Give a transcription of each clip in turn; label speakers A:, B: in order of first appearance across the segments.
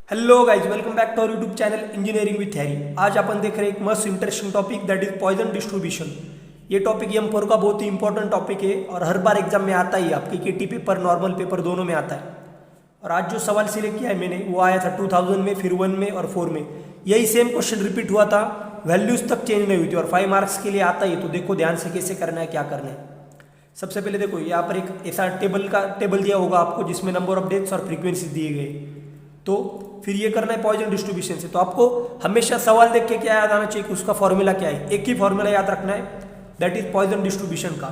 A: Hello guys, welcome back to our YouTube channel engineering with Harry. आज अपन देख रहे हैं एक मस्त interesting topic that is Poisson distribution. ये टॉपिक M4 का बहुत ही इंपॉर्टेंट टॉपिक है और हर बार एग्जाम में आता ही, आपके केटी पेपर नॉर्मल पेपर दोनों में आता है। और आज जो सवाल सिलेक्ट किया है मैंने वो आया था 2000 में, फिर 1 में और 4 में। यही सेम क्वेश्चन रिपीट हुआ था, वैल्यूज तक चेंज नहीं हुई थी और 5 मार्क्स के लिए आता ही। तो देखो ध्यान से कैसे करना है, क्या करना है। सबसे पहले देखो यहाँ पर एक ऐसा टेबल दिया होगा आपको जिसमें नंबर ऑफ डेथ्स और फ्रीक्वेंसी दिए गए। तो फिर ये करना है पॉइजन डिस्ट्रीब्यूशन से। तो आपको हमेशा सवाल देख के क्या याद आना चाहिए कि उसका फॉर्मूला क्या है। एक ही फॉर्मूला याद रखना है, दैट इज पॉइजन डिस्ट्रीब्यूशन का।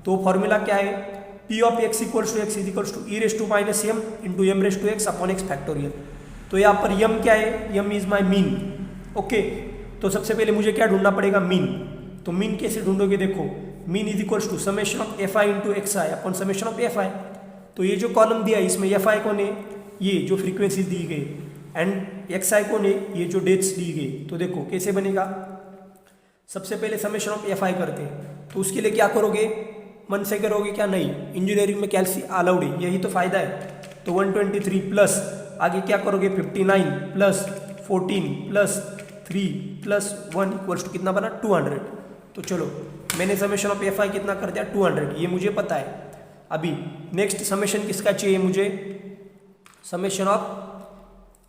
A: तो फॉर्मूला क्या है, P of x equals to x is equals to e raise to minus m into m raise to x upon x factorial. तो यहाँ पर m क्या है, m is my mean. Okay, तो सबसे पहले मुझे क्या ढूंढना पड़ेगा, मीन। तो मीन कैसे ढूंढोगे, देखो mean is equals to summation of fi into x i upon summation of fi। तो ये जो कॉलम दिया है इसमें fi कौन है, ये जो फ्रीक्वेंसी दी गई, एंड एक्स आई कौन है, ये जो डेट्स दी गई। तो देखो कैसे बनेगा, सबसे पहले समेशन ऑफ एफ आई करते हैं। तो उसके लिए क्या करोगे, मन से करोगे क्या, नहीं, इंजीनियरिंग में कैल्सी अलाउड है, यही तो फायदा है। तो 123 प्लस आगे क्या करोगे 59 plus 14 plus 3 plus 1 equals to कितना बना 200। तो चलो मैंने समेशन ऑफ एफ आई कितना कर दिया 200, ये मुझे पता है। अभी नेक्स्ट समेशन किसका चाहिए मुझे, summation of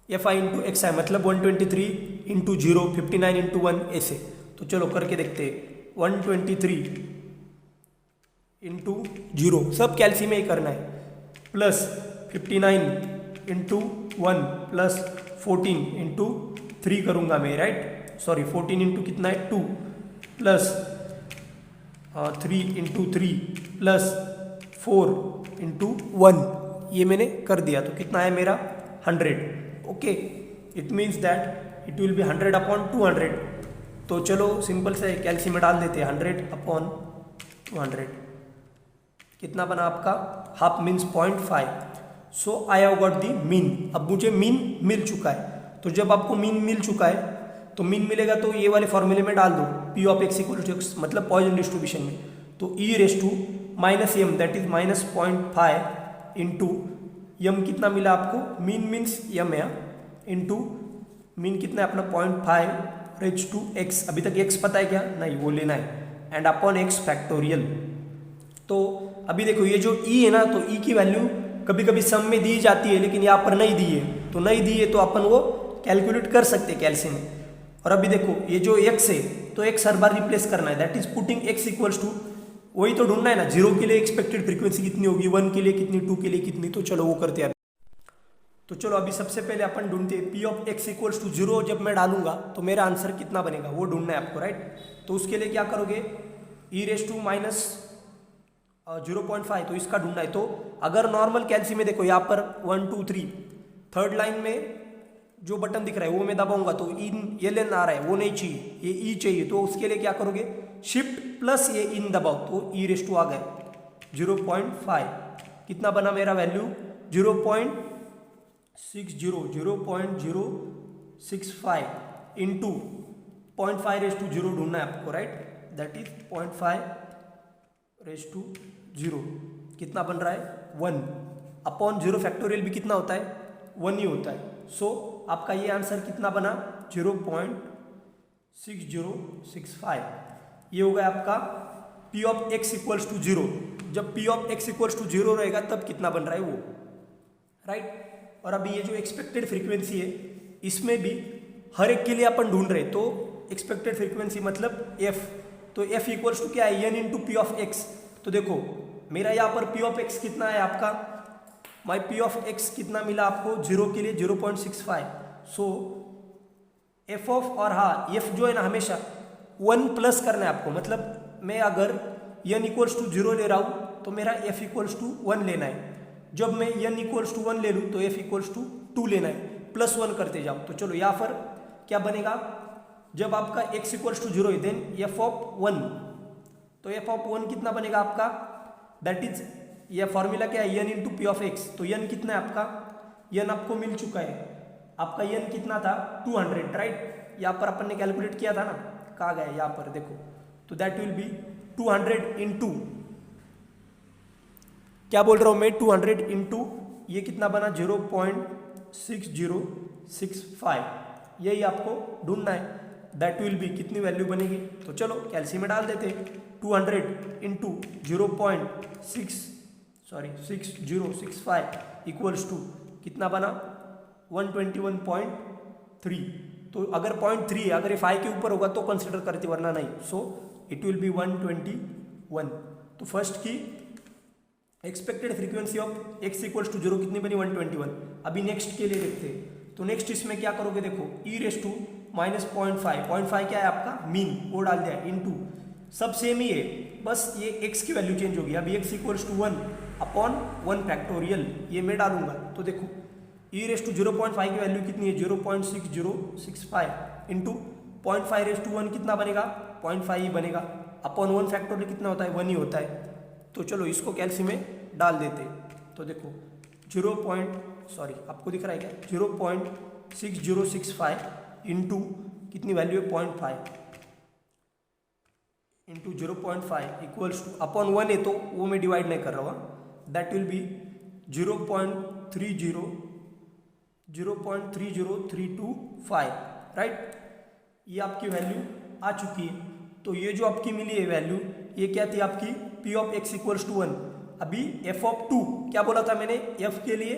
A: F I into x I, मतलब 123 इंटू 0 59 इंटू 1 ऐसे। तो चलो करके देखते हैं, 123 इंटू 0 सब कैल्सी में ही करना है, प्लस 59 इंटू 1 प्लस 14 इंटू 3 करूँगा मैं, राइट, सॉरी 14 इंटू कितना है 2 प्लस 3 इंटू 3 प्लस 4 इंटू 1, ये मैंने कर दिया। तो कितना है मेरा 100। Okay, it means that it will B 100 upon 200। तो चलो सिंपल से कैल्सी में डाल देते हैं, 100 अपॉन 200 कितना बना आपका, half means 0.5। So I have got the mean. अब मुझे मीन मिल चुका है। तो जब आपको मीन मिल चुका है तो मीन मिलेगा तो ये वाले फॉर्मूले में डाल दो, P of x equal to x, मतलब पॉइजन डिस्ट्रीब्यूशन में। तो e raise to minus m that is minus 0.5 into M कितना मिला आपको, मीन मीन्स यम है, इंटू मीन कितना है अपना 0.5 रेज टू एक्स। अभी तक एक्स पता है क्या, नहीं, वो लेना है, एंड अपॉन एक्स फैक्टोरियल। तो अभी देखो ये जो ई है ना, तो ई की वैल्यू कभी कभी सम में दी जाती है लेकिन यहाँ पर नहीं दी है। तो नहीं दी है तो अपन वो कैलकुलेट कर सकते हैं कैल्सी में। और अभी देखो ये जो एक्स है तो एक्स हर बार रिप्लेस करना है, that is putting x equals to, वही तो ढूंढना है ना, 0 के लिए एक्सपेक्टेड फ्रीक्वेंसी कितनी होगी, 1 के लिए कितनी, 2 के लिए कितनी। तो चलो वो करते हैं। तो चलो अभी सबसे पहले अपन ढूंढते हैं P of x equals to 0। जब मैं डालूंगा तो मेरा आंसर कितना बनेगा वो ढूंढना है आपको, राइट। तो उसके लिए क्या करोगे, e रेस टू माइनस 0.5, तो इसका ढूंढना है। तो अगर नॉर्मल कैल्सी में देखो यहाँ पर 1 2 3 थर्ड लाइन में जो बटन दिख रहा है वो मैं दबाऊंगा तो इन ये लेन आ रहा है, वो नहीं चाहिए, ये ई चाहिए। तो उसके लिए क्या करोगे, शिफ्ट प्लस ये इन दबाओ, तो ई रेस टू आ गए 0.5। कितना बना मेरा वैल्यू 0.65 इंटू 0.5 रेस टू 0 ढूंढना है आपको, right, that is 0.5 raise to 0 कितना बन रहा है 1 अपॉन 0 फैक्टोरियल भी कितना होता है 1 ही होता है। सो आपका ये आंसर कितना बना 0.6065। ये होगा आपका P of x equals to 0। जब P of x equals to 0 रहेगा तब कितना बन रहा है वो, राइट। और अभी ये जो एक्सपेक्टेड फ्रीक्वेंसी है इसमें भी हर एक के लिए अपन ढूंढ रहे, तो एक्सपेक्टेड फ्रीक्वेंसी मतलब f, तो f इक्वल्स टू क्या है n into P of x। तो देखो मेरा यहाँ पर P ऑफ x कितना है आपका, माई P ऑफ x कितना मिला आपको 0 के लिए 0.65। सो f ऑफ, और हाँ f जो है ना हमेशा 1 प्लस करना है आपको, मतलब मैं अगर n इक्वल्स टू 0 ले रहा हूँ तो मेरा f इक्वल्स टू 1 लेना है। जब मैं n इक्वल्स टू 1 ले लूँ तो f इक्वल्स टू 2 लेना है, प्लस 1 करते जाओ। तो चलो यहाँ पर क्या बनेगा, जब आपका x इक्वल्स टू 0 है देन f ऑफ 1, तो f ऑफ 1 कितना बनेगा आपका, दैट इज यह फॉर्मूला क्या है n into P of x। तो n कितना है आपका, n आपको मिल चुका है, आपका n कितना था 200, राइट। यहाँ पर अपन ने कैलकुलेट किया था ना, कहाँ गया यहाँ पर देखो, तो दैट विल बी 200 इंटू, क्या बोल रहा हूँ मैं, 200 इंटू ये कितना बना 0.60 0.065 यही आपको ढूंढना है। दैट विल बी कितनी वैल्यू बनेगी, तो चलो कैल्शियम में डाल देते हैं। 200 इंटू 6065 इक्वल्स टू कितना बना 121.3। तो अगर 0.3 है, अगर ये 5 के ऊपर होगा तो कंसिडर करते वरना नहीं। So it will be 121। तो फर्स्ट की expected frequency of x equals to 0 कितनी बनी 121। अभी नेक्स्ट के लिए देखते हैं। तो नेक्स्ट इसमें क्या करोगे, देखो e रेस टू माइनस 0.5 क्या है आपका मीन, वो डाल दिया इनटू सब सेम ही है, बस ये x की वैल्यू चेंज होगी। अभी x equals to 1 upon 1 factorial ये मैं डालूंगा। तो देखो e रेस टू 0.5 की वैल्यू कितनी है 0.6065 इंटू 0.5 रेस टू 1 कितना बनेगा 0.5 ही बनेगा, अपॉन 1 फैक्टोरियल कितना होता है 1 ही होता है। तो चलो इसको कैल्शियम में डाल देते। तो देखो आपको दिख रहा है क्या 0.6065 इंटू कितनी वैल्यू है 0.5 इंटू 0.5 इक्वल्स टू अपॉन 1 है तो वो मैं डिवाइड नहीं कर रहा हूँ, दैट विल बी 0.30325 राइट। ये आपकी वैल्यू आ चुकी है। तो ये जो आपकी मिली है वैल्यू ये क्या थी आपकी p of x equals to 1। अभी f ऑफ 2 क्या बोला था मैंने, f के लिए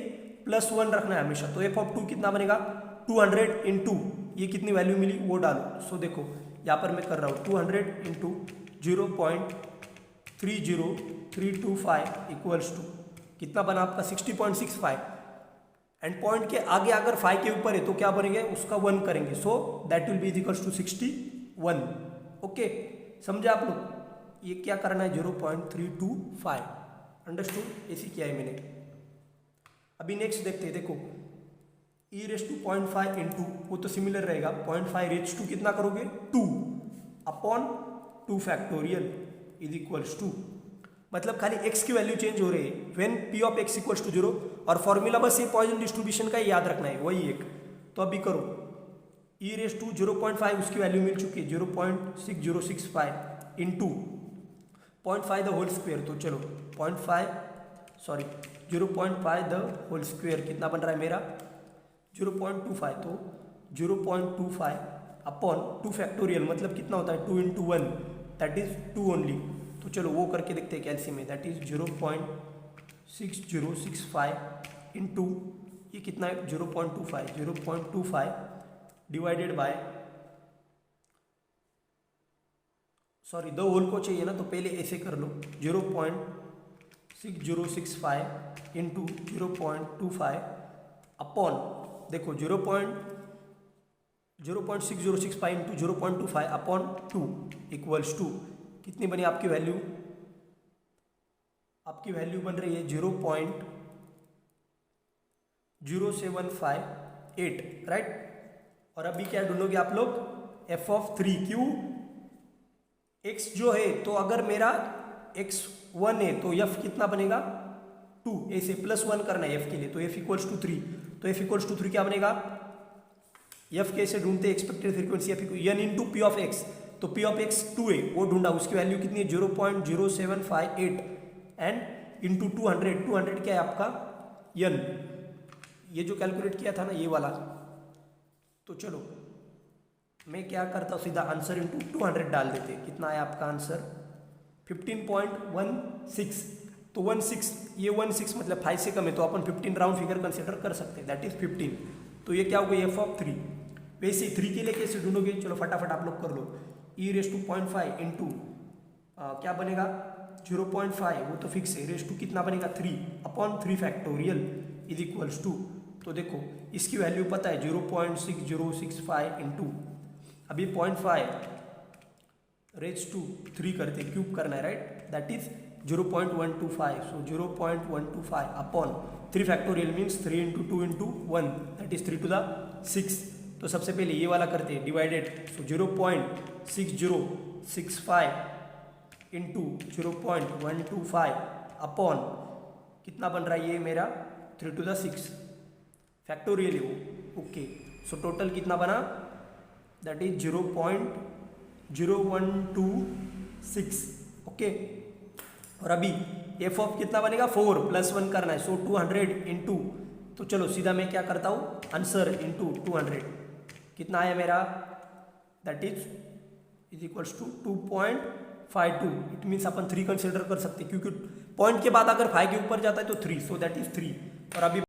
A: +1 रखना है हमेशा। तो f ऑफ 2 कितना बनेगा 200 इंटू ये कितनी वैल्यू मिली वो डालो। सो देखो यहाँ पर मैं कर रहा हूँ 200 इंटू 0.30325 इक्वल्स टू कितना बना आपका 60.65 एंड पॉइंट के आगे अगर 5 के ऊपर है तो क्या बनेंगे उसका 1 करेंगे। So that will be equals to 61। Okay समझे आप लोग, ये क्या करना है 0.325 अंडरस्टूड, ऐसी किया है मैंने। अभी नेक्स्ट देखते हैं। देखो e रेस टू 0.5 इंटू वो तो सिमिलर रहेगा 0.5 रेस टू कितना करोगे 2 upon 2 factorial is equals to, मतलब खाली x की वैल्यू चेंज हो रही है when p of x equals to 0 और फॉर्मूला बस ये पॉइजन डिस्ट्रीब्यूशन का याद रखना है वही एक। तो अभी करो e रेस टू 0.5 उसकी वैल्यू मिल चुकी है 0.6065 इंटू 0.5 द होल स्क्वेयर। तो चलो 0.5 द होल स्क्वेयर कितना बन रहा है मेरा 0.25। तो 0.25 अपॉन 2 फैक्टोरियल मतलब कितना होता है 2 इंटू 1 दैट इज 2 ओनली। तो चलो वो करके देखते हैं कैल्शियम में, दैट इज 0.6065 इंटू ये कितना है 0.25 डिवाइडेड बाय द होल को चाहिए ना तो पहले ऐसे कर लो 0.6065 इंटू 0.25 अपॉन देखो 0.6065 इंटू 0.25 अपॉन 2 इक्वल्स टू कितनी बनी आपकी वैल्यू, आपकी वैल्यू बन रही है 0.0758 राइट। और अभी क्या ढूंढोगे आप लोग f ऑफ 3, क्यों x जो है तो अगर मेरा x 1 है तो f कितना बनेगा 2, ऐसे +1 करना है f के लिए। तो f इक्वल्स टू 3, तो f इक्वल्स टू 3 क्या बनेगा f कैसे ढूंढते expected frequency f n into p of x। तो p ऑफ x 2 है वो ढूंढा, उसकी वैल्यू कितनी है 0.0758 एंड इंटू 200 क्या है आपका n, ये जो कैलकुलेट किया था ना ये वाला। तो चलो मैं क्या करता हूँ सीधा आंसर इंटू 200 डाल देते, कितना है आपका आंसर 15.16। तो 16 ये 16 मतलब 5 से कम है तो अपन 15 राउंड फिगर कंसिडर कर सकते हैं, दैट इज 15। तो ये क्या हो गया f ऑफ 3। वैसे 3 के लिए कैसे ढूंढोगे, चलो फटाफट आप लोग कर लो e रेस टू 0.5 इंटू क्या बनेगा 0.5 वो तो फिक्स है, रेस टू कितना बनेगा 3 upon 3 factorial is equals to. तो देखो इसकी वैल्यू पता है 0.6065 इंटू अभी 0.5 रेज टू 3 करते क्यूब करना है right, that is 0.125। So 0.125 upon 3 factorial means 3 into 2 into 1 that is 3 to the 6। तो सबसे पहले ये वाला करते हैं डिवाइडेड, सो 0.6065 इंटू 0.125 अपॉन कितना बन रहा है ये मेरा 3 टू द 6 फैक्टोरियल है वो। ओके सो टोटल कितना बना दैट इज 0.0126। ओके और अभी f ऑफ कितना बनेगा 4 +1 करना है, सो 200 इंटू तो चलो सीधा मैं क्या करता हूँ, आंसर इंटू 200 कितना आया मेरा, that is equals to 2.52। It means अपन 3 कंसिडर कर सकते क्योंकि पॉइंट के बाद अगर 5 के ऊपर जाता है तो 3, सो दैट इज 3। और अभी